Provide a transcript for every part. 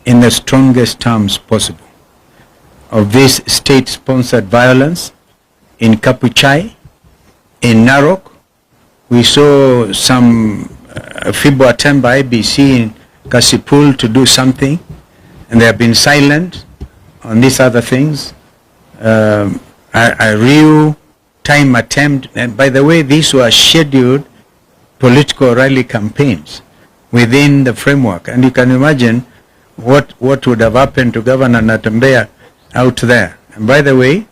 in the strongest terms possible of this state-sponsored violence in Kapuchai, in Narok. We saw some feeble attempt by IBC in Kasipul to do something, and they have been silent on these other things. A real time attempt, and by the way, these were scheduled political rally campaigns within the framework, and you can imagine what would have happened to Governor Mutembei out there. And by the way,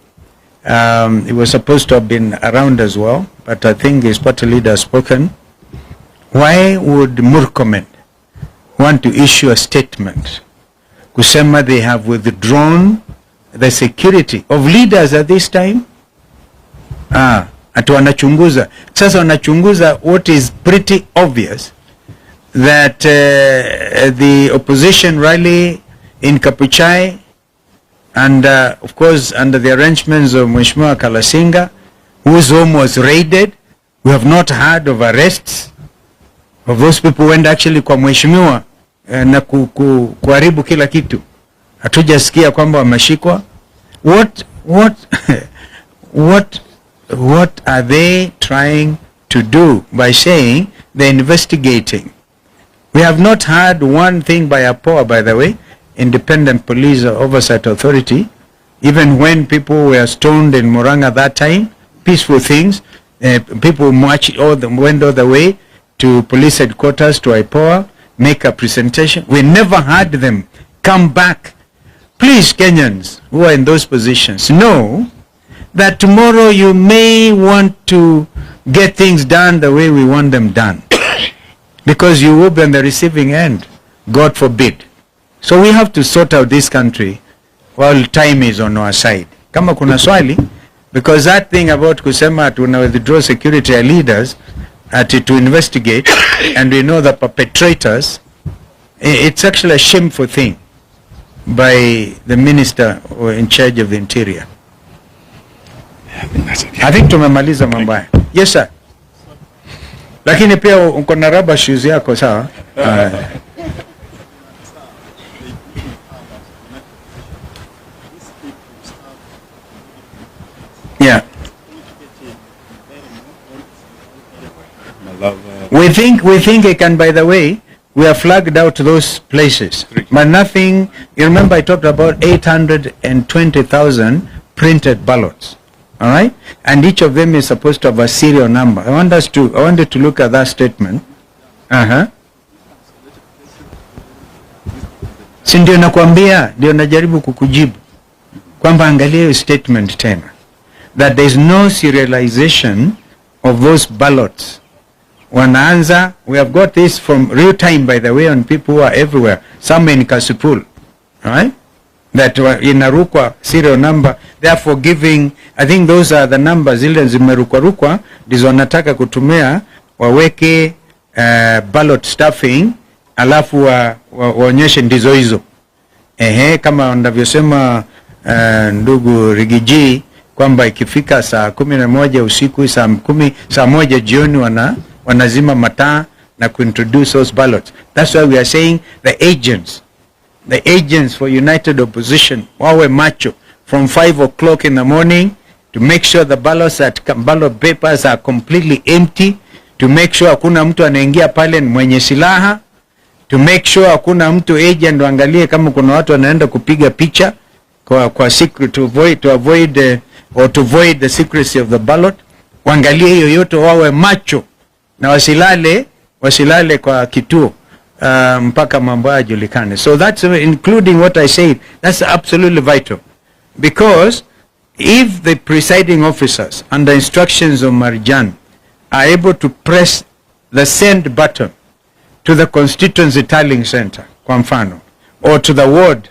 he was supposed to have been around as well, but I think his party leader has spoken. Why would Murkomen want to issue a statement kusema they have withdrawn the security of leaders at this time? Ati wanachunguza. Sasa wanachunguza what is pretty obvious, that the opposition rally in Kapuchai, and of course under the arrangements of Mheshimiwa Kalasinga, whose home was raided. We have not heard of arrests of those people who went actually kwa Mheshimiwa na kuharibu kila kitu. Hatujasikia kwamba wameshikwa. What are they trying to do by saying they're investigating? We have not heard one thing by APOA, by the way, Independent Police Oversight Authority. Even when people were stoned in Murang'a that time, peaceful things, people went all the way to police headquarters, to IPOA, make a presentation. We never heard them come back. Please, Kenyans who are in those positions, know that tomorrow you may want to get things done the way we want them done. Because you will be on the receiving end, God forbid. So we have to sort out this country while time is on our side. Kama kuna swali, because that thing about kusema tuna withdraw security leaders to investigate and we know the perpetrators, it's actually a shameful thing by the minister in charge of the interior. I think tumemaliza mambo haya. Yes sir. Lakini pia uko na rubber shoes yako sawa? Yeah. We think it can, by the way, we have flagged out those places. But nothing, you remember I talked about 820,000 printed ballots. All right? And each of them is supposed to have a serial number. I wanted to look at that statement. Si ndio nakwambia, ndio najaribu kukujibu. Kwamba angalia hiyo statement tena. That there is no serialization of those ballots. Wanaanza, we have got this from real time, by the way, on people who are everywhere. Some in Kasipul, right? That in Arukwa serial number, therefore giving, I think those are the numbers, zile zimerukwa, ndizo wanataka kutumia, waweke ballot stuffing, alafu waonyeshe ndizo hizo. Kama wanavyosema ndugu Rigiji, kwamba ikifika saa 11 usiku, saa 1 jioni wanazima mataa na kuintroduce those ballots. That's why we are saying the agents for United Opposition wawe macho from 5 o'clock in the morning to make sure the ballot papers are completely empty, to make sure hakuna mtu anaingia pale mwenye silaha, to make sure hakuna mtu agent waangalie kama kuna watu wanaenda kupiga picha kwa secret, to avoid the secrecy of the ballot. Waangalie hiyo yote, wawe macho na wasilale kwa kituo mpaka mambo yajulikane. So that's including what I said. That's absolutely vital, because if the presiding officers under instructions of Marjan are able to press the send button to the constituency tallying center, kwa mfano, or to the ward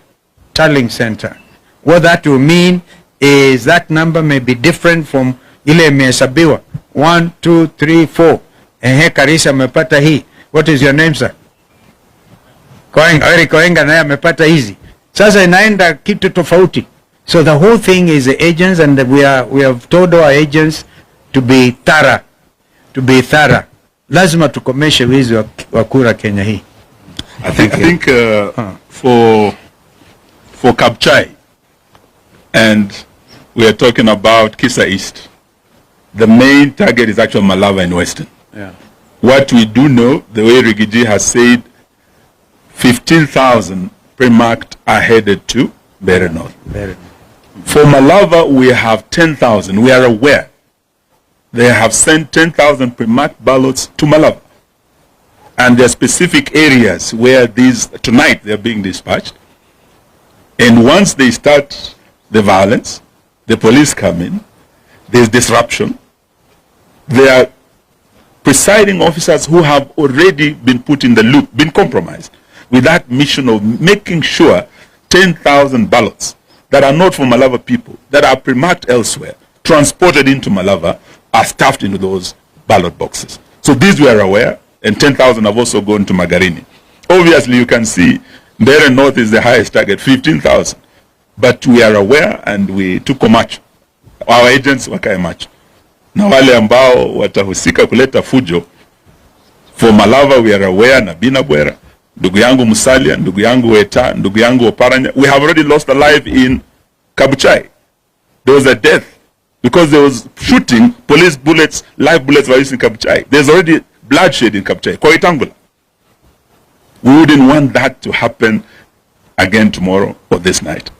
tallying center, what that will mean is that number may be different from ile imehesabiwa 1 2 3 4. Karisa amepata hii. What is your name, sir? Koenga naye amepata hizi. Sasa inaenda kitu tofauti. So the whole thing is the agents, and we have told our agents to be thorough. Lazima tukomeshe wizi wa kura Kenya hii. I think for Kapchai, and we are talking about Kisa East, the main target is actually Malava and Western. Yeah. What we do know, the way Rigiji has said, 15,000 pre-marked are headed to Bere North. For Malava, we have 10,000. We are aware they have sent 10,000 pre-marked ballots to Malava. And there are specific areas where these, tonight, they are being dispatched. And once they start the violence, the police come in, there's disruption. There are presiding officers who have already been put in the loop, been compromised, with that mission of making sure 10,000 ballots that are not for Malava people, that are pre-marked elsewhere, transported into Malava, are stuffed into those ballot boxes. So these we are aware, and 10,000 have also gone to Magarini. Obviously, you can see Bere North is the highest target, 15,000. But we are aware, and we took much. Our agents wakae much. Na wale ambao watahusika kuleta fujo, for Malava we are aware, na Binabwera, ndugu yangu Musalia, ndugu yangu Weta, ndugu yangu Oparanya, we have already lost a life in Kabuchai. There was a death because there was shooting, police bullets, live bullets were used in Kabuchai. There's already bloodshed in Kabuchai, Koitangula. We wouldn't want that to happen again tomorrow or this night.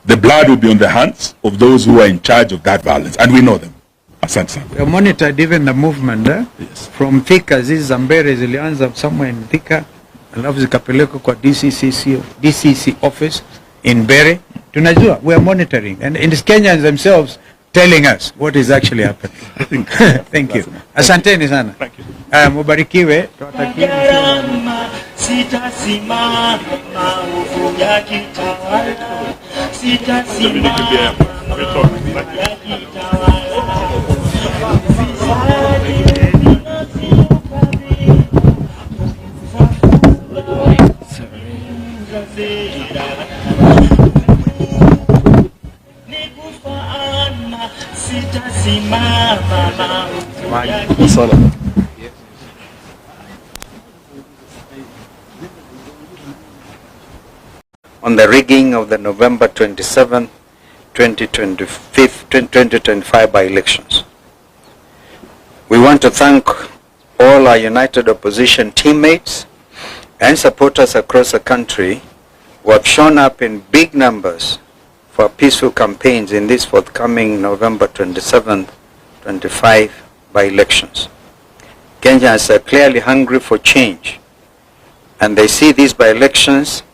The blood will be on the hands of those who are in charge of that violence, and we know them. Asante sana. We monitored even the movement Yes. from Thika. Zizi za Mbere zilianza somewhere in Thika, alafu zikapelekwa kwa DCC office in Bere. Tunajua, we are monitoring, and the Kenyans themselves telling us what is actually happening. Thank you. Asanteni sana. Thank you. Mubarikiwe. Sitasimama maovu ya kitawala, sitasimama ya kitawala. Sitasimama maovu ya kitawala. On the rigging of the November 27, 2025 by-elections. We want to thank all our united opposition teammates and supporters across the country who have shown up in big numbers for peaceful campaigns in these forthcoming November 27, 25 by-elections. Kenyans are clearly hungry for change, and they see these by-elections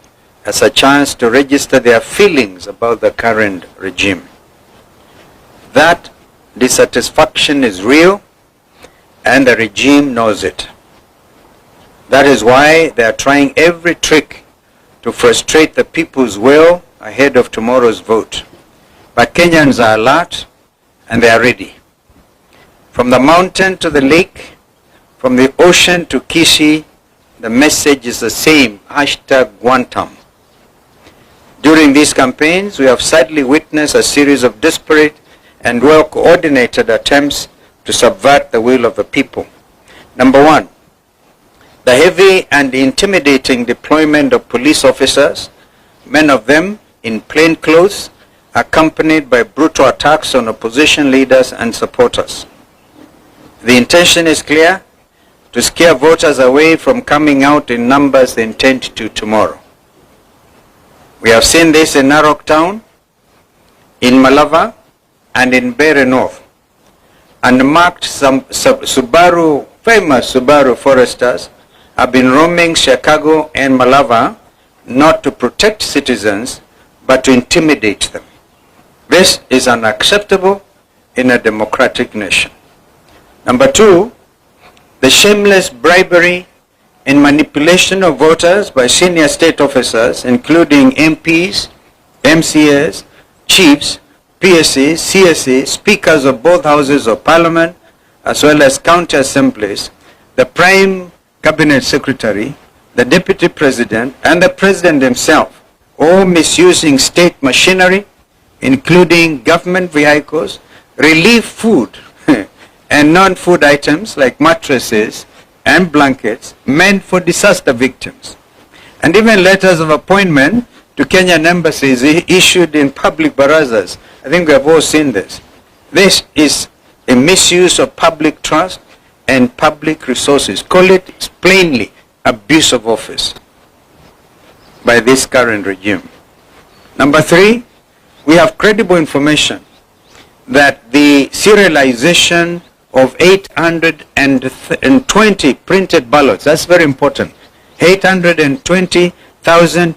as a chance to register their feelings about the current regime. That dissatisfaction is real, and the regime knows it. That is why they are trying every trick to frustrate the people's will ahead of tomorrow's vote. But Kenyans are alert, and they are ready. From the mountain to the lake, from the ocean to Kisii, the message is the same, #Guantam. During these campaigns, we have sadly witnessed a series of desperate and well-coordinated attempts to subvert the will of the people. Number one, the heavy and intimidating deployment of police officers, many of them in plain clothes, accompanied by brutal attacks on opposition leaders and supporters. The intention is clear: to scare voters away from coming out in numbers they intend to tomorrow. We have seen this in Narok Town, in Malava, and in Bere North. Unmarked famous Subaru foresters have been roaming Chicago and Malava not to protect citizens, but to intimidate them. This is unacceptable in a democratic nation. Number two, the shameless bribery and manipulation of voters by senior state officers, including MPs, MCAs, chiefs, PSAs, CSAs, speakers of both houses of parliament, as well as county assemblies, the prime cabinet secretary, the deputy president, and the president himself, all misusing state machinery, including government vehicles, relief food, and non-food items like mattresses and blankets meant for disaster victims. and even letters of appointment to Kenyan embassies issued in public barazas. I think we have all seen this. This is a misuse of public trust and public resources. Call it plainly abuse of office by this current regime. Number 3, we have credible information that the serialization of 820 printed ballots, that's very important, 820,000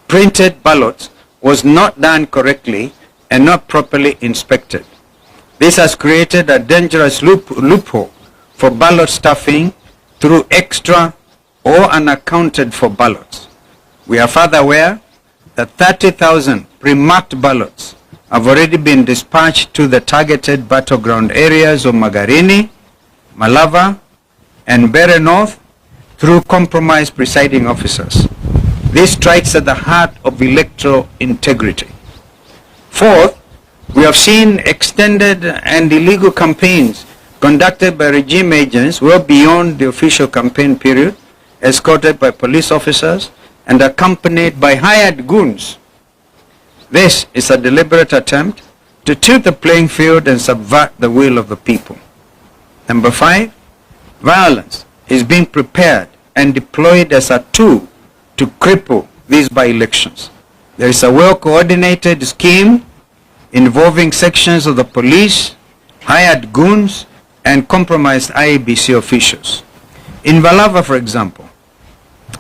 printed ballots was not done correctly and not properly inspected. This has created a dangerous loophole for ballot stuffing through extra or unaccounted for ballots. We are further aware that 30,000 pre-marked ballots have already been dispatched to the targeted battleground areas of Magarini, Malava, and Bere North through compromised presiding officers. This strikes at the heart of electoral integrity. 4th, we have seen extended and illegal campaigns conducted by regime agents well beyond the official campaign period, escorted by police officers and accompanied by hired goons. This is a deliberate attempt to tilt the playing field and subvert the will of the people. Number 5, violence is being prepared and deployed as a tool to cripple these by-elections. There is a well-coordinated scheme involving sections of the police, hired goons, and compromised IEBC officials. In Valava, for example,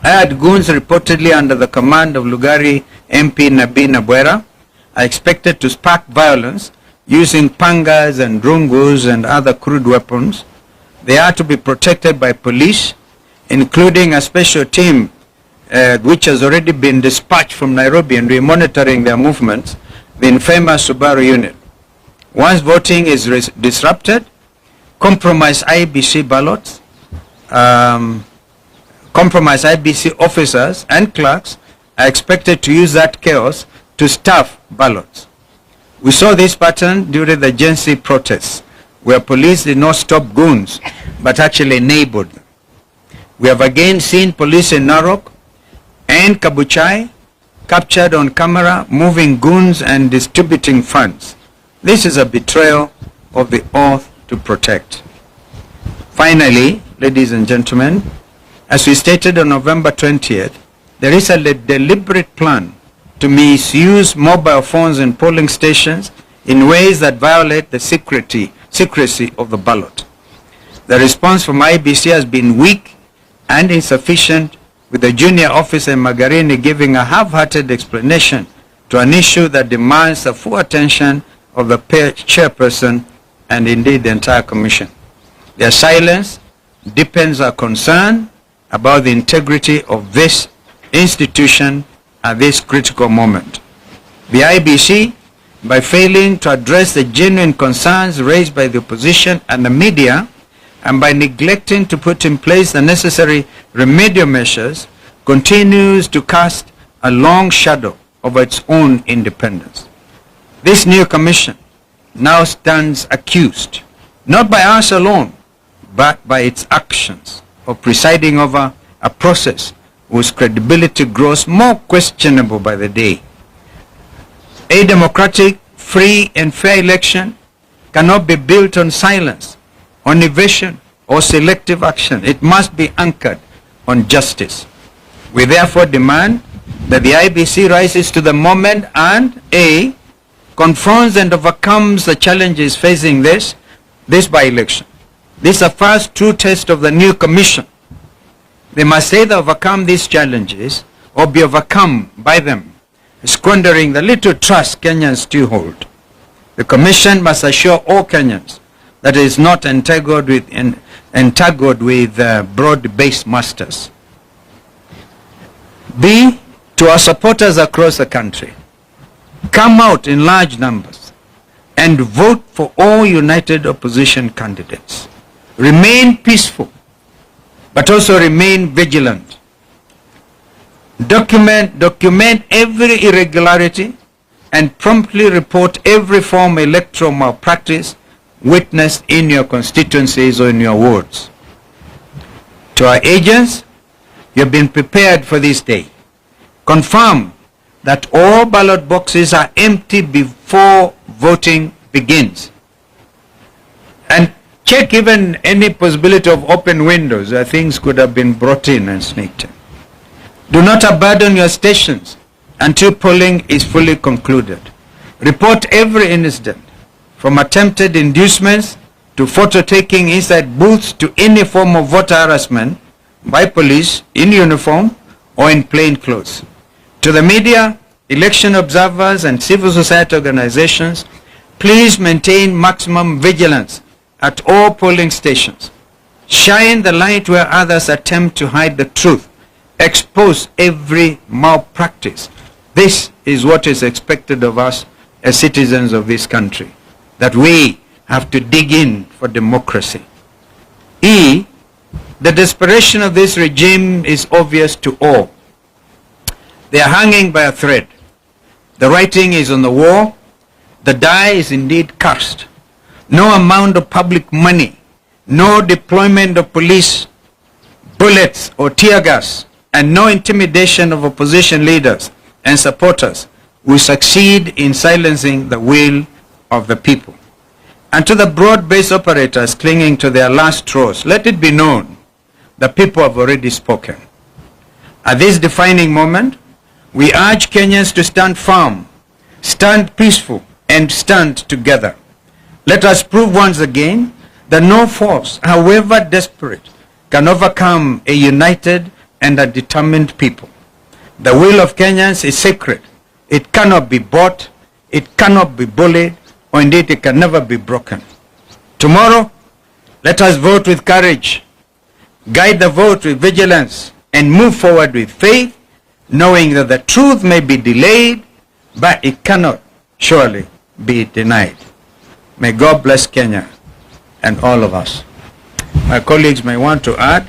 hired goons reportedly under the command of Lugari MP Nabi Nabwera are expected to spark violence using pangas and rungus and other crude weapons. They are to be protected by police, including a special team which has already been dispatched from Nairobi and we're monitoring their movements, the infamous Subaru unit. Once voting is disrupted, compromised IBC ballots, compromised IBC officers and clerks are expected to use that chaos to stuff ballots. We saw this pattern during the Gen Z protests, where police did not stop goons, but actually enabled them. We have again seen police in Narok and Kabuchai captured on camera moving goons and distributing funds. This is a betrayal of the oath to protect. Finally, ladies and gentlemen, as we stated on November 20th, there is a deliberate plan to misuse mobile phones in polling stations in ways that violate the secrecy of the ballot. The response from IBC has been weak and insufficient, with the junior officer in Magarini giving a half-hearted explanation to an issue that demands the full attention of the chairperson and indeed the entire commission. Their silence deepens our concern about the integrity of this institution at this critical moment. The IBC, by failing to address the genuine concerns raised by the opposition and the media, and by neglecting to put in place the necessary remedial measures, continues to cast a long shadow over its own independence. This new commission now stands accused, not by us alone, but by its actions of presiding over a process whose credibility grows more questionable by the day. A democratic, free and fair election cannot be built on silence, on evasion or selective action. It must be anchored on justice. We therefore demand that the IBC rises to the moment and A, confronts and overcomes the challenges facing this by-election. This is the first true test of the new commission. They must either overcome these challenges or be overcome by them, squandering the little trust Kenyans still hold. The commission must assure all Kenyans that it is not entangled with broad-based masters. B, to our supporters across the country, come out in large numbers and vote for all united opposition candidates. Remain peaceful, but also remain vigilant. Document every irregularity and promptly report every form of electoral malpractice witnessed in your constituencies or in your wards. To our agents, You have been prepared for this day. Confirm that all ballot boxes are empty before voting begins. And check even any possibility of open windows where things could have been brought in and sneaked in. Do not abandon your stations until polling is fully concluded. Report every incident, from attempted inducements to photo taking inside booths to any form of voter harassment by police in uniform or in plain clothes. To the media, election observers and civil society organizations, please maintain maximum vigilance at all polling stations. Shine the light where others attempt to hide the truth. Expose every malpractice. This is what is expected of us as citizens of this country, that we have to dig in for democracy. The desperation of this regime is obvious to all. They are hanging by a thread. The writing is on the wall. The die is indeed cast. No amount of public money, no deployment of police, bullets or tear gas, and no intimidation of opposition leaders and supporters will succeed in silencing the will of the people. And to the broad-based operators clinging to their last straws, let it be known the people have already spoken. At this defining moment, we urge Kenyans to stand firm, stand peaceful, and stand together. Let us prove once again that no force, however desperate, can overcome a united and a determined people. The will of Kenyans is sacred. It cannot be bought, it cannot be bullied, or indeed it can never be broken. Tomorrow, let us vote with courage, guide the vote with vigilance, and move forward with faith, knowing that the truth may be delayed, but it cannot surely be denied. May God bless Kenya and all of us. My colleagues may want to add,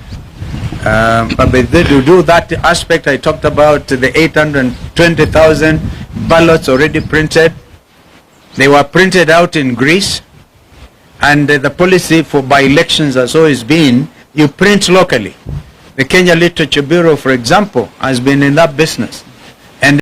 but to do that aspect I talked about, the 820,000 ballots already printed. They were printed out in Greece, and the policy for by-elections has always been, you print locally. The Kenya Literature Bureau, for example, has been in that business.